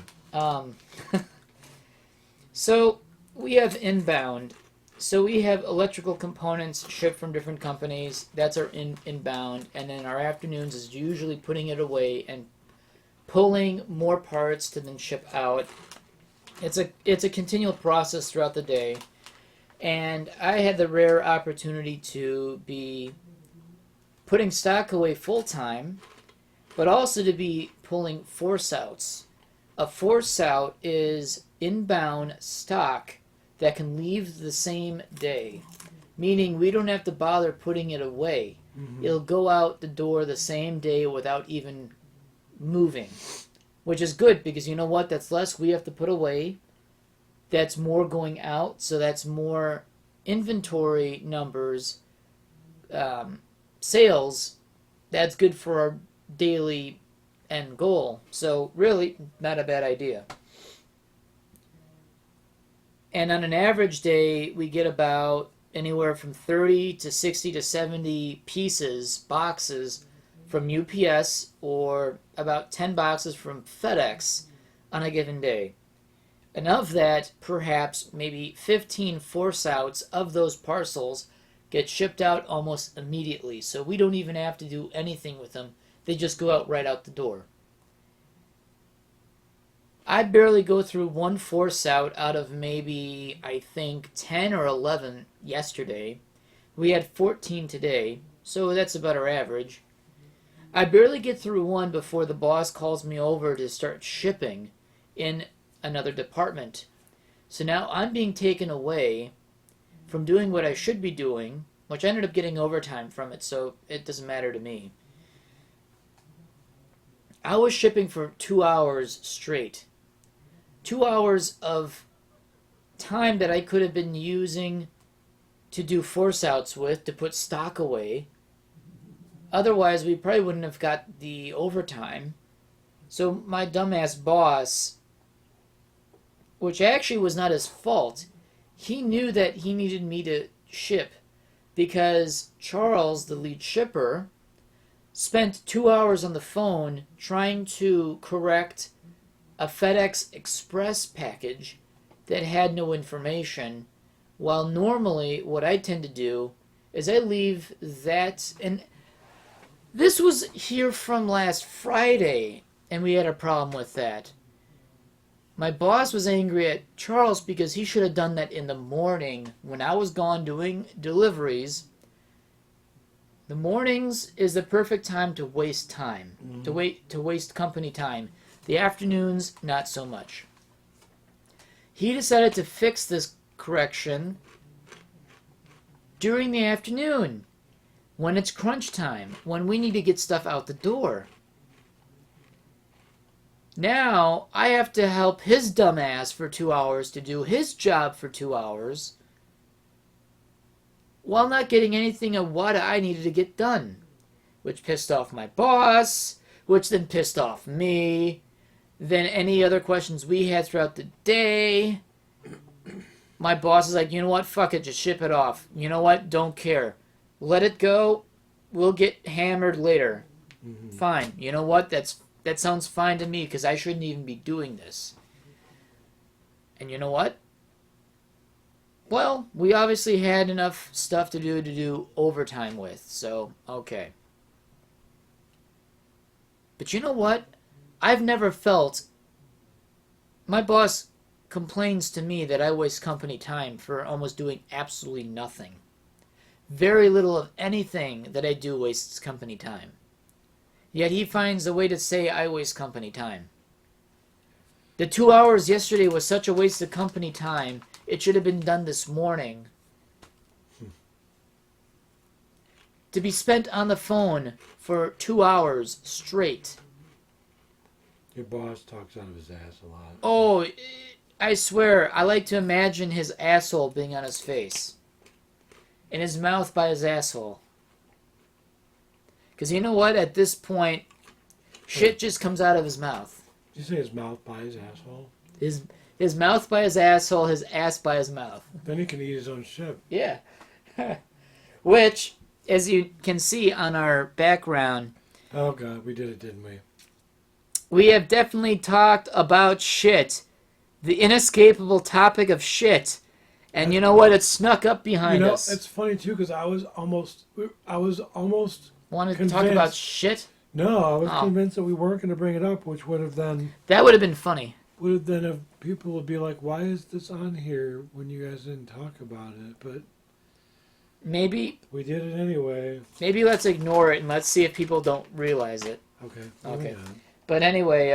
So, we have inbound. So we have electrical components shipped from different companies. That's our inbound. And then our afternoons is usually putting it away and pulling more parts to then ship out. It's a continual process throughout the day. And I had the rare opportunity to be putting stock away full-time, but also to be pulling force outs. A force out is inbound stock that can leave the same day, meaning we don't have to bother putting it away. Mm-hmm. It'll go out the door the same day without even moving, which is good because you know what? That's less we have to put away. That's more going out, so that's more inventory numbers, sales. That's good for our daily end goal. So really, not a bad idea. And on an average day, we get about anywhere from 30 to 60 to 70 boxes from UPS, or about 10 boxes from FedEx on a given day. And of that, perhaps maybe 15 force outs of those parcels get shipped out almost immediately. So we don't even have to do anything with them. They just go out right out the door. I barely go through one force out of maybe, I think, 10 or 11 yesterday. We had 14 today, so that's about our average. I barely get through one before the boss calls me over to start shipping in another department. So now I'm being taken away from doing what I should be doing, which I ended up getting overtime from it, so it doesn't matter to me. I was shipping for 2 hours straight. 2 hours of time that I could have been using to do force outs with, to put stock away. Otherwise, we probably wouldn't have got the overtime. So my dumbass boss, which actually was not his fault, he knew that he needed me to ship because Charles, the lead shipper, spent 2 hours on the phone trying to correct a FedEx Express package that had no information, while normally what I tend to do is I leave that, and this was here from last Friday, and we had a problem with that. My boss was angry at Charles because he should have done that in the morning when I was gone doing deliveries. The mornings is the perfect time to waste time, to waste company time. The afternoons, not so much. He decided to fix this correction during the afternoon, when it's crunch time, when we need to get stuff out the door. Now, I have to help his dumbass for 2 hours to do his job for 2 hours, while not getting anything of what I needed to get done, which pissed off my boss, which then pissed off me. Then any other questions we had throughout the day, my boss is like, you know what, fuck it, just ship it off. You know what, don't care. Let it go, we'll get hammered later. Mm-hmm. Fine, you know what, that sounds fine to me, because I shouldn't even be doing this. And you know what? Well, we obviously had enough stuff to do overtime with, so, okay. But you know what? I've never felt... My boss complains to me that I waste company time for almost doing absolutely nothing. Very little of anything that I do wastes company time. Yet he finds a way to say I waste company time. The 2 hours yesterday was such a waste of company time, it should have been done this morning. To be spent on the phone for 2 hours straight. Your boss talks out of his ass a lot. Oh, I swear, I like to imagine his asshole being on his face. And his mouth by his asshole. Because you know what? At this point, shit just comes out of his mouth. Did you say his mouth by his asshole? His mouth by his asshole, his ass by his mouth. Then he can eat his own shit. Yeah. Which, as you can see on our background... Oh God, we did it, didn't we? We have definitely talked about shit. The inescapable topic of shit. And you know what? It snuck up behind us. It's funny too, because I was almost wanted to talk about shit? No, I was convinced that we weren't going to bring it up, which would have then... That would have been funny. Would have then if people would be like, why is this on here when you guys didn't talk about it? But maybe We did it anyway. let's ignore it and let's see if people don't realize it. Okay. Okay. But anyway,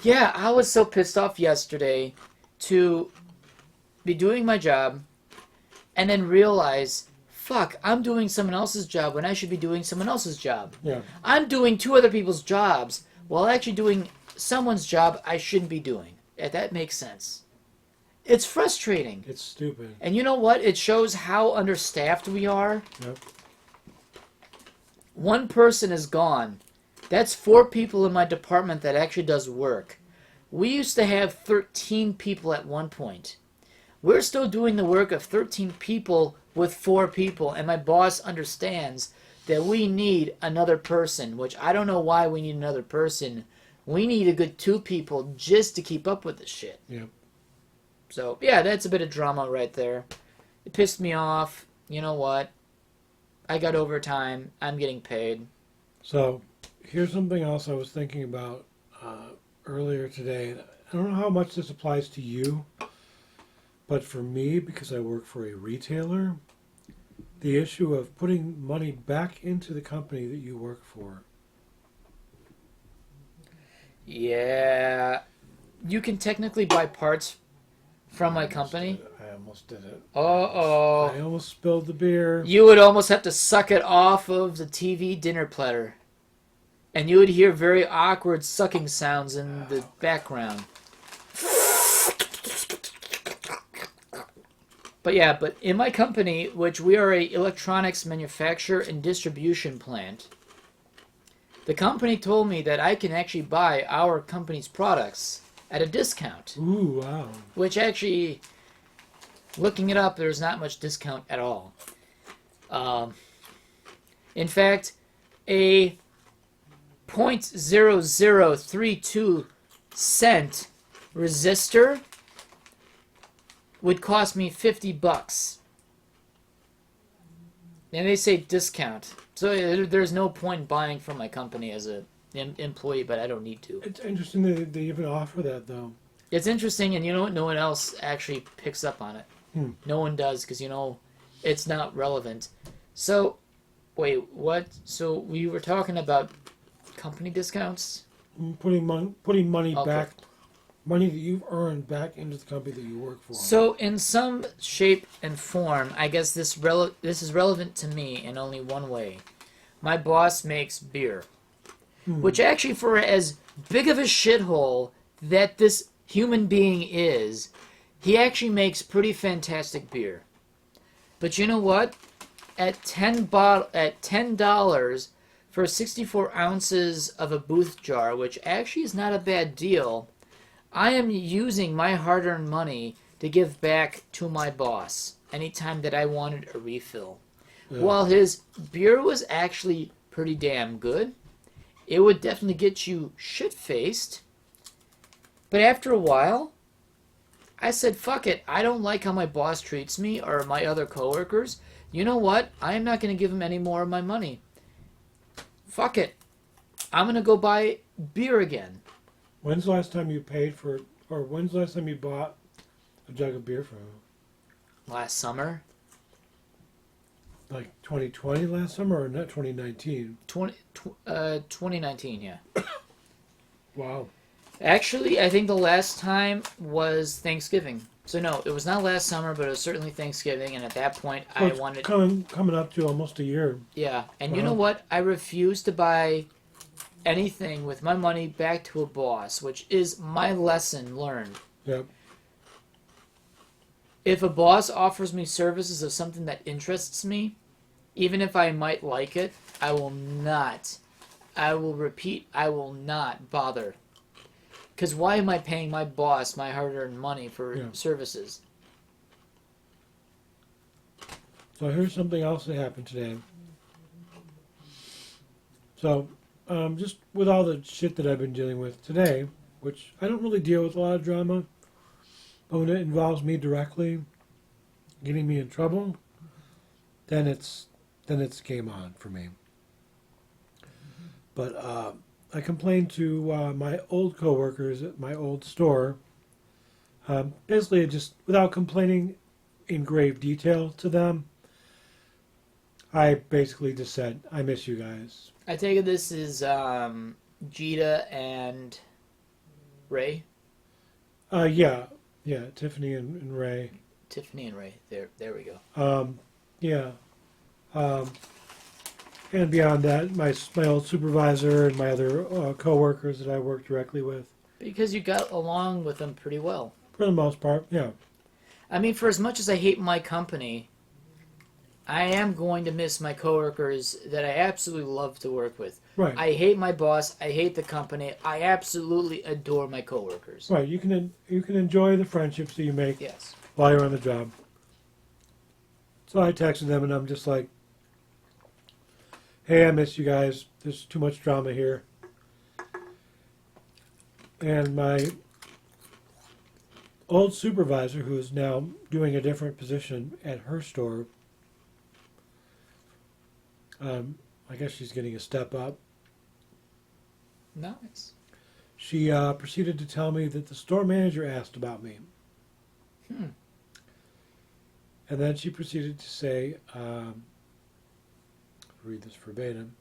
yeah, I was so pissed off yesterday to be doing my job and then realize, fuck, I'm doing someone else's job when I should be doing someone else's job. Yeah. I'm doing two other people's jobs while actually doing someone's job I shouldn't be doing. If that makes sense. It's frustrating. It's stupid. And you know what? It shows how understaffed we are. Yep. One person is gone. That's 4 people in my department that actually does work. We used to have 13 people at one point. We're still doing the work of 13 people with 4 people, and my boss understands that we need another person, which I don't know why we need another person. We need a good 2 people just to keep up with this shit. Yep. So, yeah, that's a bit of drama right there. It pissed me off. You know what? I got overtime. I'm getting paid. So, here's something else I was thinking about earlier today. I don't know how much this applies to you, but for me, because I work for a retailer, the issue of putting money back into the company that you work for. Yeah. You can technically buy parts from my company. I almost did it. Uh-oh. I almost spilled the beer. You would almost have to suck it off of the TV dinner platter. And you would hear very awkward sucking sounds in the background. But yeah, but in my company, which we are a electronics manufacturer and distribution plant, the company told me that I can actually buy our company's products at a discount. Ooh, wow. Which actually, looking it up, there's not much discount at all. In fact, a 0.0032 cent resistor would cost me $50. And they say discount. So there's no point buying from my company as a employee, but I don't need to. It's interesting that they even offer that, though. It's interesting, and you know what? No one else actually picks up on it. Hmm. No one does, because, it's not relevant. So, wait, what? So we were talking about company discounts? Putting money Okay. back, money that you've earned back into the company that you work for. So, in some shape and form, I guess this is relevant to me in only one way. My boss makes beer. Which actually, for as big of a shithole that this human being is, he actually makes pretty fantastic beer. But you know what? At $10 for 64 ounces of a booth jar, which actually is not a bad deal, I am using my hard-earned money to give back to my boss anytime that I wanted a refill. Yeah. While his beer was actually pretty damn good, it would definitely get you shit-faced. But after a while, I said, fuck it. I don't like how my boss treats me or my other coworkers. You know what? I am not going to give him any more of my money. Fuck it. I'm going to go buy beer again. When's the last time you paid for, or when's the last time you bought a jug of beer from him? Last summer. Like 2020 last summer, or not 2019? 2019, yeah. Wow. Actually, I think the last time was Thanksgiving. So no, it was not last summer, but it was certainly Thanksgiving, and at that point, So I it's wanted... coming up to almost a year. Yeah, and you Wow. know what? I refuse to buy anything with my money back to a boss, which is my lesson learned. Yep. If a boss offers me services of something that interests me, even if I might like it, I will not bother. Because why am I paying my boss my hard-earned money for services? So here's something else that happened today. So, just with all the shit that I've been dealing with today, which I don't really deal with a lot of drama, but when it involves me directly, getting me in trouble, then it's game on for me. But I complained to my old coworkers at my old store. Basically, just without complaining in grave detail to them. I basically just said, I miss you guys. I take it this is Jita and Ray? Yeah, Tiffany and Ray. Tiffany and Ray. There we go. Yeah. And beyond that, my old supervisor and my other co-workers that I work directly with. Because you got along with them pretty well. For the most part, yeah. I mean, for as much as I hate my company, I am going to miss my coworkers that I absolutely love to work with. Right. I hate my boss. I hate the company. I absolutely adore my coworkers. Right. You can enjoy the friendships that you make Yes. while you're on the job. So I texted them and I'm just like, hey, I miss you guys. There's too much drama here. And my old supervisor, who is now doing a different position at her store, I guess she's getting a step up. Nice. She proceeded to tell me that the store manager asked about me. And then she proceeded to say, read this verbatim,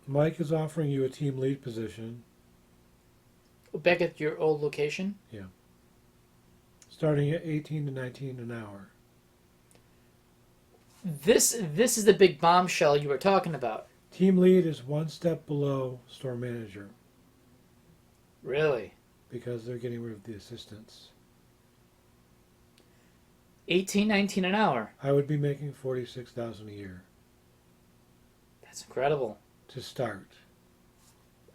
Mike is offering you a team lead position. Back at your old location? Yeah. Starting at 18 to 19 an hour. This is the big bombshell you were talking about. Team lead is one step below store manager. Really? Because they're getting rid of the assistants. 18, 19 an hour. I would be making $46,000 a year That's incredible. to start.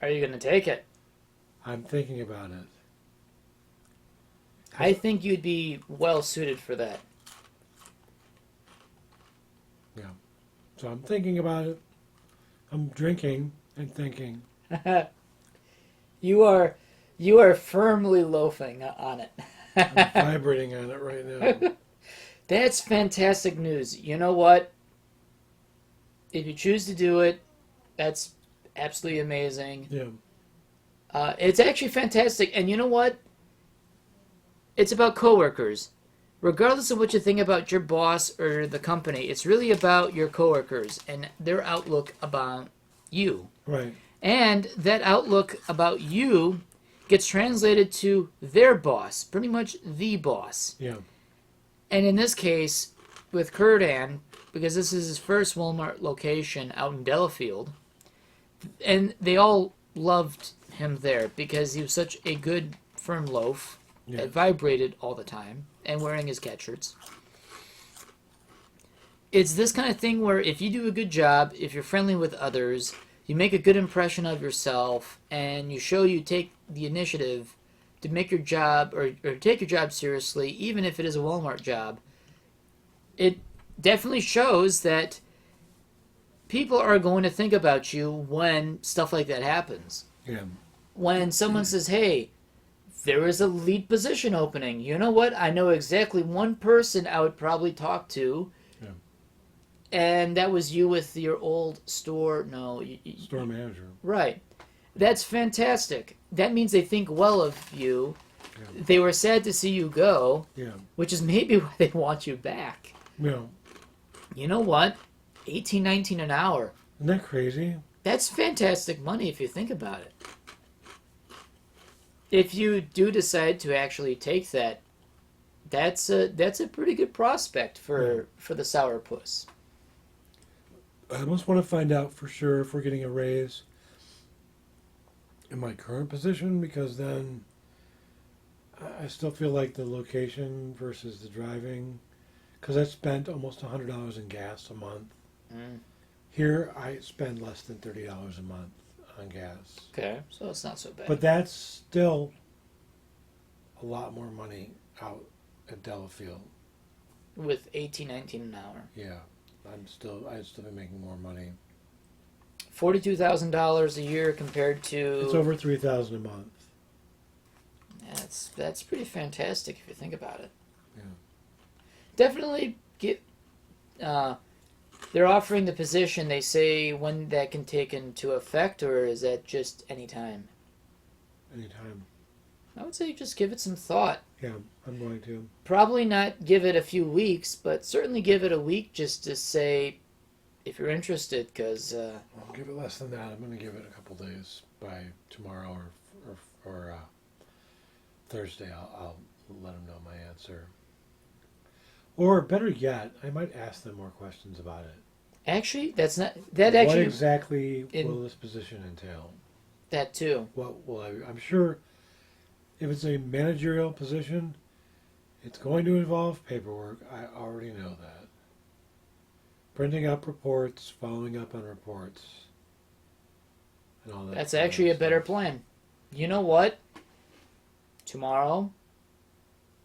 Are you going to take it? I'm thinking about it. I think you'd be well suited for that. Yeah. So I'm thinking about it. I'm drinking and thinking. You are firmly loafing on it. I'm vibrating on it right now. That's fantastic news. You know what? If you choose to do it, that's absolutely amazing. Yeah. It's actually fantastic. And you know what? It's about coworkers. Regardless of what you think about your boss or the company, it's really about your coworkers and their outlook about you. Right. And that outlook about you gets translated to their boss, pretty much the boss. Yeah. And in this case, with Kurdan, because this is his first Walmart location out in Delafield, and they all loved him there because he was such a good, firm loaf that vibrated all the time and wearing his cat shirts. It's this kind of thing where if you do a good job, if you're friendly with others, you make a good impression of yourself, and you show you take the initiative to make your job or take your job seriously, even if it is a Walmart job, it definitely shows that people are going to think about you when stuff like that happens. Yeah. When someone says, hey, there is a lead position opening. You know what? I know exactly one person I would probably talk to. Yeah. And that was you with your old store. Store manager. Right. That's fantastic. That means they think well of you. Yeah. They were sad to see you go, Yeah. which is maybe why they want you back. Yeah. You know what? 18, 19 an hour. Isn't that crazy? That's fantastic money if you think about it. If you do decide to actually take that, that's a pretty good prospect for the Sourpuss. I almost want to find out for sure if we're getting a raise in my current position, because then I still feel like the location versus the driving, because I spent almost $100 in gas a month. Mm. Here I spend less than $30 a month on gas. Okay, so it's not so bad. But that's still a lot more money out at Delafield. With 18, 19 an hour. Yeah. I'd still be making more money. $42,000 a year compared to... It's over $3,000 a month. That's pretty fantastic if you think about it. Yeah. Definitely get... they're offering the position. They say when that can take into effect, or is that just any time? Anytime. I would say just give it some thought. Yeah, I'm going to. Probably not give it a few weeks, but certainly give it a week just to say if you're interested, because... I'll give it less than that. I'm going to give it a couple days. By tomorrow or Thursday, I'll let them know my answer. Or better yet, I might ask them more questions about it. Actually, that's not... That actually... What exactly will this position entail? That too. I'm sure if it's a managerial position, it's going to involve paperwork. I already know that. Printing up reports, following up on reports, and all that. That's actually a better plan. You know what? Tomorrow,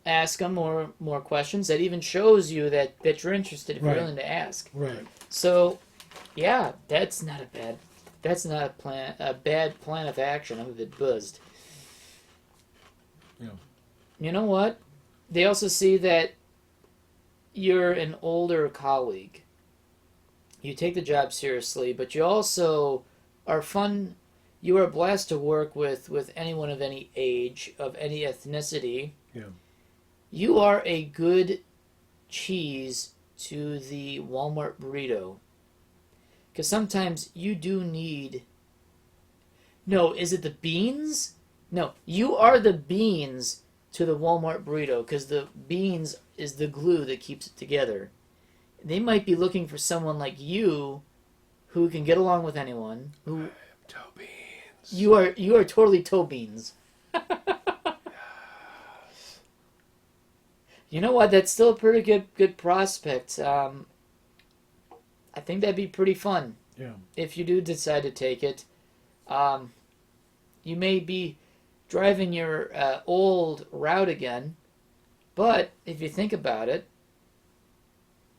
ask them more questions. That even shows you that you're interested if you're willing to ask. Right. So, yeah, that's not a bad plan of action. I'm a bit buzzed. Yeah. You know what? They also see that you're an older colleague. You take the job seriously, but you also are fun. You are blessed to work with anyone of any age, of any ethnicity. Yeah. You are a good cheese to the Walmart burrito. Because sometimes you do need... No, is it the beans? No, you are the beans to the Walmart burrito, because the beans is the glue that keeps it together. They might be looking for someone like you who can get along with anyone. Who I am toe beans. You are totally toe beans. Yes. You know what? That's still a pretty good prospect. I think that'd be pretty fun. Yeah. If you do decide to take it. You may be driving your old route again, but if you think about it,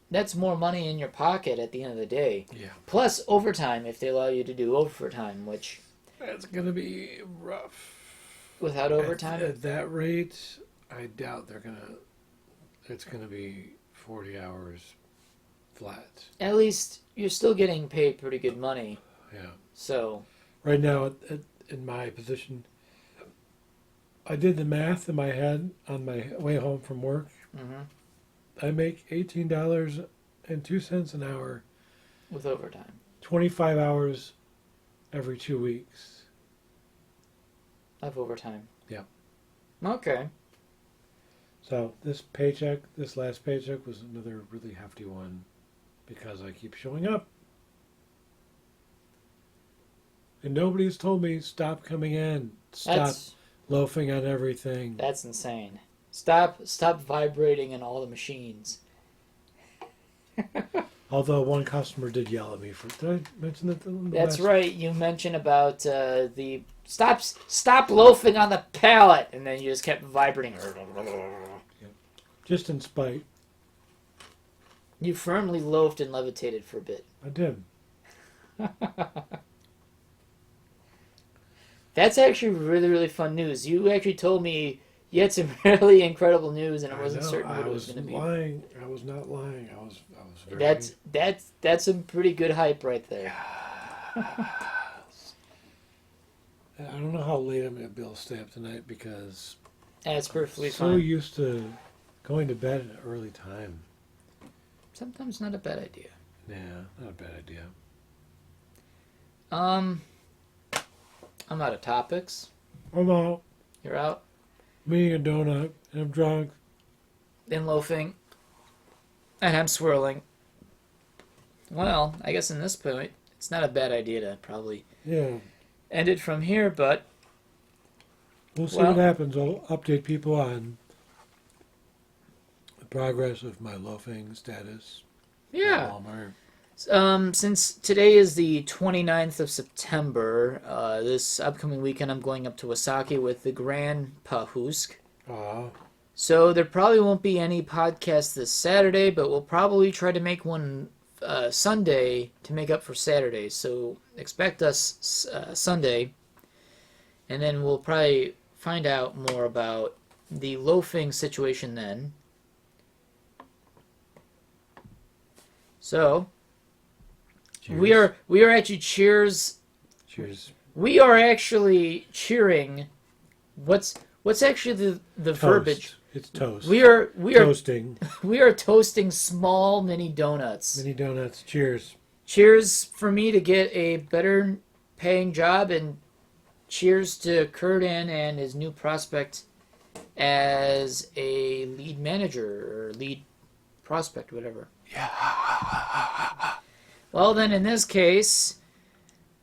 that's more money in your pocket at the end of the day. Yeah. Plus overtime if they allow you to do overtime, which... That's going to be rough. Without overtime? At that rate, I doubt it's going to be 40 hours flat. At least you're still getting paid pretty good money. Yeah. So... Right now, in my position, I did the math in my head on my way home from work. Mm-hmm. I make $18.02 an hour. With overtime. 25 hours every 2 weeks. Of overtime. Yeah. Okay. So this last paycheck was another really hefty one because I keep showing up. And nobody's told me stop coming in. Stop loafing on everything. That's insane. Stop vibrating in all the machines. Although one customer did yell at me for... Did I mention that? That's right. You mentioned about the... Stop loafing on the pallet! And then you just kept vibrating. Just in spite. You firmly loafed and levitated for a bit. I did. That's actually really, really fun news. You actually told me you had some really incredible news, and I wasn't certain what it was going to be. I was not lying. I was very... That's some pretty good hype right there. I don't know how late I'm going to be able to stay up tonight because That's perfectly I'm so fine. used to going to bed at an early time. Sometimes not a bad idea. Yeah, not a bad idea. I'm out of topics. I'm out. You're out. I'm eating a donut and I'm drunk. Then loafing. And I'm swirling. Well, I guess in this point, it's not a bad idea to probably end it from here, but... We'll see what happens. I'll update people on the progress of my loafing status. Yeah. At Walmart. Since today is the 29th of September, this upcoming weekend I'm going up to Osaka with the Grandpa Hoosk. So there probably won't be any podcast this Saturday, but we'll probably try to make one Sunday to make up for Saturday. So expect us Sunday, and then we'll probably find out more about the loafing situation then. So... Cheers. We are actually Cheers. We are actually cheering. What's actually the verbiage? It's toast. We are toasting. We are toasting small mini donuts. Mini donuts. Cheers. Cheers for me to get a better paying job, and cheers to Kurdan and his new prospect as a lead manager or lead prospect, whatever. Yeah. Well, then in this case,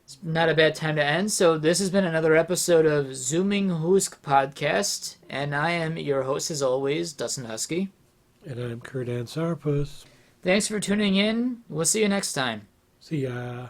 it's not a bad time to end. So this has been another episode of Zooming Hoosk Podcast, and I am your host, as always, Dustin DaHusky. And I'm Kurdan Sourpuss. Thanks for tuning in. We'll see you next time. See ya.